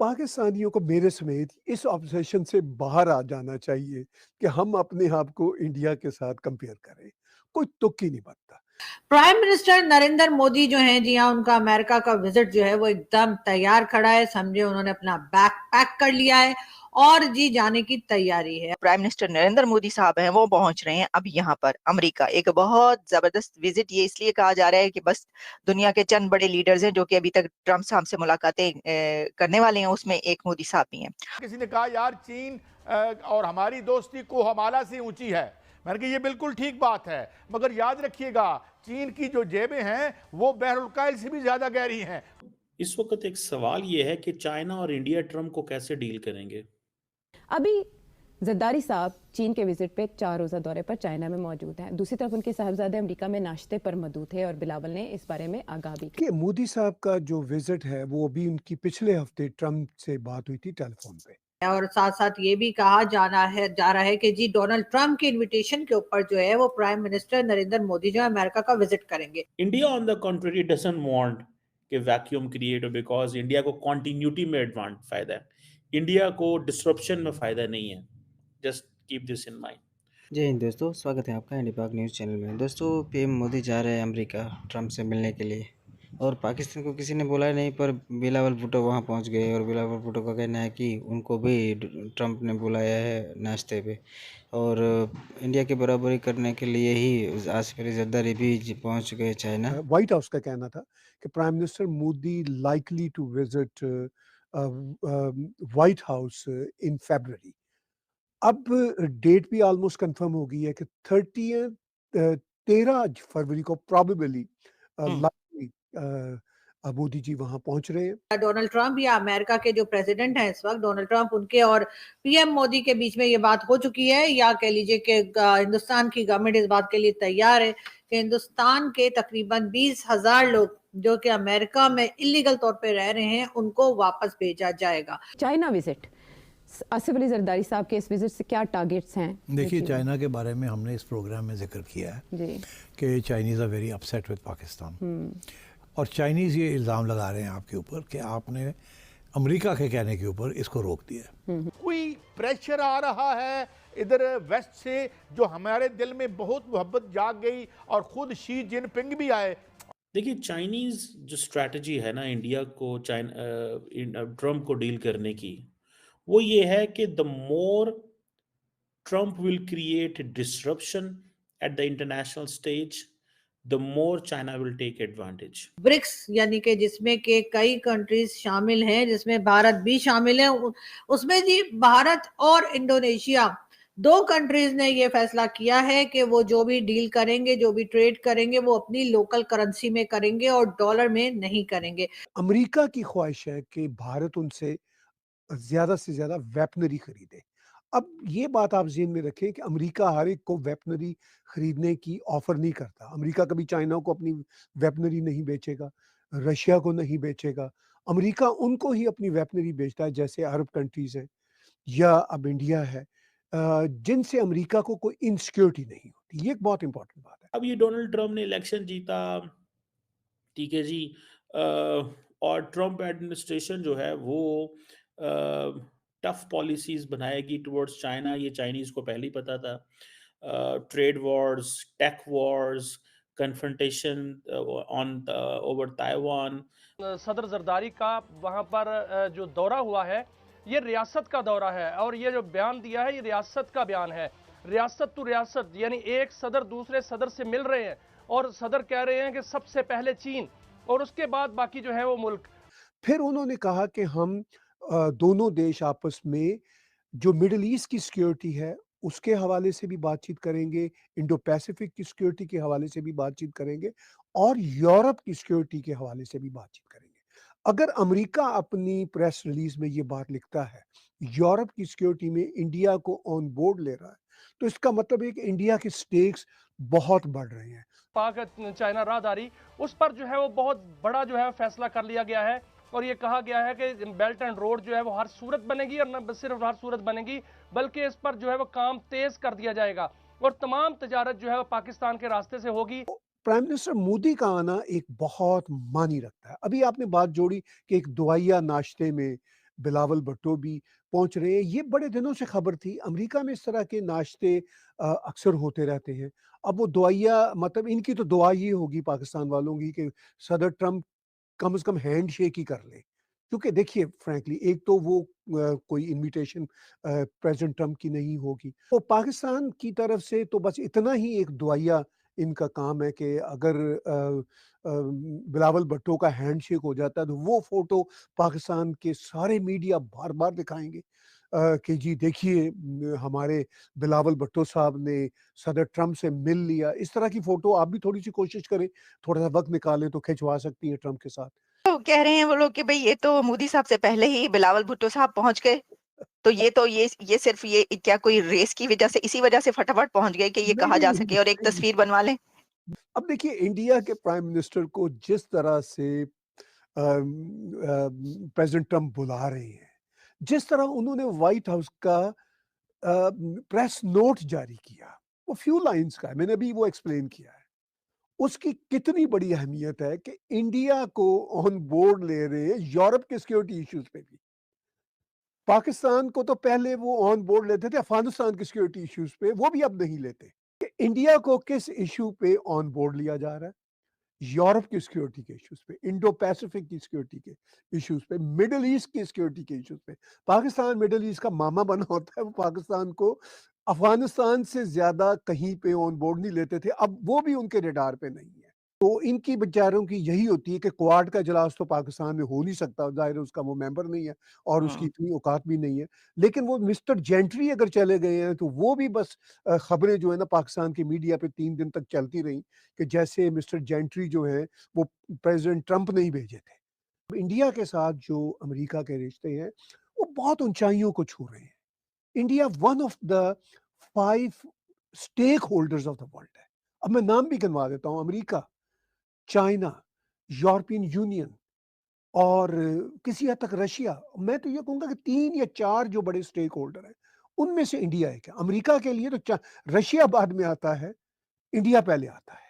पाकिस्तानियों को मेरे समेत इस ऑब्सेशन से बाहर आ जाना चाहिए कि हम अपने आप को इंडिया के साथ कंपेयर करें। कोई तुक ही नहीं बनता। प्राइम मिनिस्टर नरेंद्र मोदी जो हैं जी हाँ, उनका अमेरिका का विजिट जो है वो एकदम तैयार खड़ा है। समझे उन्होंने अपना बैग पैक कर लिया है और जी जाने की तैयारी है। प्राइम मिनिस्टर नरेंद्र मोदी साहब हैं, वो पहुंच रहे हैं अब यहाँ पर अमेरिका। एक बहुत जबरदस्त विजिट ये इसलिए कहा जा रहा है कि बस दुनिया के चंद बड़े लीडर्स हैं जो कि अभी तक ट्रम्प साहब से मुलाकातें करने वाले हैं, उसमें एक मोदी साहब भी हैं। किसी ने कहा यार चीन और हमारी दोस्ती कोहमाला से ऊंची है। मैंने कहा ये बिल्कुल ठीक बात है, मगर याद रखिएगा चीन की जो जेबें हैं वो बहरुल से भी ज्यादा गहरी हैं। इस वक्त एक सवाल ये है कि चाइना और इंडिया ट्रम्प को कैसे डील करेंगे। अभी जरदारी साहब चीन के विजिट पे 4 रोज़ा दौरे पर चाइना में मौजूद हैं। दूसरी तरफ उनके साहबजादे अमेरिका में नाश्ते पर मौजूद थे और बिलावल ने इस बारे में आगाह भी कि मोदी साहब का जो विजिट है वो अभी उनकी पिछले हफ्ते ट्रम्प से बात हुई थी टेलीफोन पे। और साथ साथ ये भी कहा जा रहा है कि जी डोनाल्ड ट्रम्प के इनविटेशन के ऊपर जो है वो प्राइम मिनिस्टर नरेंद्र मोदी जो है अमेरिका का विजिट करेंगे। India on the contrary doesn't want कि वैक्यूम क्रिएट हो, बिकॉज इंडिया को कॉन्टिन्यूटी में फायदा है, इंडिया को डिस्ट्रप्शन में फायदा नहीं है। Just keep this in mind. जय हिंद दोस्तों, स्वागत है आपका इंडिया पाक न्यूज़ चैनल में। दोस्तों पीएम मोदी जा रहे हैं अमेरिका ट्रम्प से मिलने के लिए, और पाकिस्तान को किसी ने बोला नहीं, पर बिलावल भुट्टो वहां पहुंच गए और बिलावल भुट्टो का कहना है कि उनको भी ट्रम्प ने बुलाया है नाश्ते पे, और इंडिया की बराबरी करने के लिए ही आसिफ अली जरदारी भी पहुंच गए चाइना। व्हाइट हाउस का कहना था कि prime minister Modi likely to visit White House in फरवरी। अब डेट भी ऑलमोस्ट कंफर्म हो गई है कि 13 फरवरी को प्रोबेबली लाइकली मोदी जी वहां पहुंच रहे हैं। डोनाल्ड ट्रम्प या अमेरिका के जो प्रेसिडेंट हैं इस वक्त डोनाल्ड ट्रम्प, उनके और पीएम मोदी के बीच में ये बात हो चुकी है, या कह लीजिए कि हिंदुस्तान की गवर्नमेंट इस बात के लिए तैयार है कि हिंदुस्तान के तकरीबन 20,000 लोग जो कि अमेरिका में इलीगल तौर पे रह रहे हैं उनको वापस भेजा जाएगा। चाइना विजिट, आसिफ अली जरदारी साहब के इस विजिट से क्या टारगेट्स हैं? देखिए, चाइना के बारे में हमने इस प्रोग्राम में जिक्र किया है कि Chinese are very upset with Pakistan, और चाइनीज़ ये इल्ज़ाम लगा रहे हैं आपके ऊपर कि आपने अमेरिका के कहने के ऊपर इसको रोक दिया। कोई प्रेशर आ रहा है इधर वेस्ट से जो हमारे दिल में बहुत मोहब्बत जाग गई, और खुद शी जिनपिंग भी आए। देखिए, चाइनीज़ जो स्ट्रैटेजी है ना इंडिया को ट्रम्प को डील करने की, वो ये है कि the more Trump will create disruption at the international stage, the more China will take advantage. BRICS यानी कि जिसमें के कई कंट्रीज शामिल हैं, जिसमें भारत भी शामिल है, उसमें जी भारत और इंडोनेशिया 2 कंट्रीज ने ये फैसला किया है कि वो जो भी डील करेंगे, जो भी ट्रेड करेंगे, वो अपनी लोकल करेंसी में करेंगे और डॉलर में नहीं करेंगे। अमेरिका की ख्वाहिश है कि भारत उनसे ज़्यादा से ज़्यादा वेपनरी खरीदे। अब ये बात आप ज़हन में रखें कि अमेरिका हर एक को वेपनरी खरीदने की ऑफ़र नहीं करता। अमेरिका कभी चाइना को अपनी वेपनरी नहीं बेचेगा, रशिया को नहीं बेचेगा। अमेरिका उनको ही अपनी वेपनरी बेचता है, जैसे अरब कंट्रीज़ हैं या अब इंडिया है, जिनसे अमेरिका को कोई इनसिक्योरिटी नहीं होती। ये एक बहुत इम्पोर्टेंट बात है। अब ये डोनाल्ड ट्रम्प ने इलेक्शन जीता, ठीक है जी, और ट्रम्प एडमिनिस्ट्रेशन जो है वो टफ पॉलिसीज बनाएगी टुवर्ड्स चाइना। ये चाइनीज को पहले ही पता था। Trade wars, tech wars, confrontation on over Taiwan. सदर जरदारी का वहाँ पर जो दौरा हुआ है ये रियासत का दौरा है, और ये जो बयान दिया है ये रियासत का बयान है। रियासत टू रियासत, यानी एक सदर दूसरे सदर से मिल रहे हैं और सदर कह रहे हैं कि सबसे पहले चीन और उसके बाद बाकी जो है वो मुल्क। फिर उन्होंने कहा कि हम दोनों देश आपस में जो मिडल ईस्ट की सिक्योरिटी है उसके हवाले से भी बातचीत करेंगे, इंडो पैसिफिक की सिक्योरिटी के हवाले से भी बातचीत करेंगे, और यूरोप की सिक्योरिटी के हवाले से भी बातचीत करेंगे। अगर अमेरिका अपनी प्रेस रिलीज में ये बात लिखता है यूरोप की सिक्योरिटी में इंडिया को ऑन बोर्ड ले रहा है, तो इसका मतलब है कि इंडिया के स्टेक्स बहुत बढ़ रहे हैं। पाक चाइना राहदारी, उस पर जो है वो बहुत बड़ा जो है फैसला कर लिया गया है, और ये कहा गया है कि बेल्ट एंड रोड जो है वो हर सूरत बनेगी, और न सिर्फ हर सूरत बनेगी बल्कि इस पर जो है वो काम तेज कर दिया जाएगा और तमाम तजारत जो है वो पाकिस्तान के रास्ते से होगी। प्राइम मिनिस्टर मोदी का आना एक बहुत मानी रखता है। अभी आपने बात जोड़ी कि एक दुआया नाश्ते में बिलावल भुट्टो भी पहुँच रहे हैं। ये बड़े दिनों से खबर थी। अमेरिका में इस तरह के नाश्ते अक्सर होते रहते हैं। अब वो दुआइया मतलब इनकी तो दुआ ये होगी पाकिस्तान वालों की कि सदर ट्रंप कम से कम हैंडशेक ही कर लें। क्योंकि देखिए फ्रैंकली एक तो वो कोई इन्विटेशन प्रेज़िडेंट ट्रंप की नहीं होगी। तो पाकिस्तान की तरफ से तो बस इतना ही एक दुआइया इनका काम है कि अगर बिलावल भुट्टो का हैंडशेक हो जाता है तो वो फ़ोटो पाकिस्तान के सारे मीडिया बार-बार दिखाएँगे कि जी देखिए हमारे बिलावल भुट्टो साहब ने सदर ट्रंप से मिल लिया। इस तरह की फ़ोटो आप भी थोड़ी-सी कोशिश करें, थोड़ा-सा वक़्त निकालें तो खिंचवा सकती हैं ट्रंप के साथ। तो कह रहे हैं वो लोग कि भई ये तो मोदी साहब से पहले ही बिलावल भुट्टो साहब पहुँच गए। तो ये सिर्फ़ ये क्या कोई रेस की वज़ह से इसी वज़ह से फटाफट पहुँच गए कि ये नहीं, कहा जा नहीं, सके और एक नहीं। तस्वीर बनवा लें? अब देखिए इंडिया के प्राइम मिनिस्टर को जिस तरह से प्रेज़िडेंट ट्रंप बुला रहे हैं, जिस तरह उन्होंने व्हाइट हाउस का प्रेस नोट जारी किया, वो फ्यू लाइन्स का है, मैंने अभी वो एक्सप्लेन किया है। उसकी कितनी बड़ी अहमियत है कि इंडिया को ऑन बोर्ड ले रहे हैं यूरोप के सिक्योरिटी इश्यूज़ पे भी। पाकिस्तान को तो पहले वो ऑन बोर्ड लेते थे अफ़गानिस्तान के सिक्योरिटी इश्यूज़ पे, वो भी अब नहीं लेते। कि इंडिया को किस इश्यू पे ऑन बोर्ड लिया जा रहा है? यूरोप की सिक्योरिटी के इश्यूज़ पे, इंडो पैसिफिक की सिक्योरिटी के इश्यूज़ पे, मिडल ईस्ट की सिक्योरिटी के इश्यूज़ पे। पाकिस्तान मिडल ईस्ट का मामा बना होता है, वो पाकिस्तान को अफ़गानिस्तान से ज़्यादा कहीं पे ऑन बोर्ड नहीं लेते थे, अब वो भी उनके रडार पे नहीं है। तो इनकी बेचारों की यही होती है कि क्वाड का इजलास तो पाकिस्तान में हो नहीं सकता, ज़ाहिर है उसका वो मेंबर नहीं है और उसकी हुँ। इतनी औकात भी नहीं है। लेकिन वो मिस्टर जेंट्री अगर चले गए हैं, तो वो भी बस खबरें जो है ना पाकिस्तान की मीडिया पे 3 दिन तक चलती रहीं कि जैसे मिस्टर जेंट्री जो हैं, वो प्रेज़िडेंट ट्रंप ने ही भेजे थे। अब इंडिया के साथ जो अमेरिका के रिश्ते हैं, वो बहुत ऊँचाइयों को छू रहे हैं। India one of the 5 stakeholders of the world है। अब मैं नाम भी गिनवा देता हूँ, अमेरिका, चाइना, यूरोपियन यूनियन और किसी हद तक रशिया। मैं तो ये कहूँगा कि 3 या 4 जो बड़े स्टेक होल्डर हैं, उनमें से इंडिया एक है। अमेरिका के लिए तो च रशिया बाद में आता है, इंडिया पहले आता है।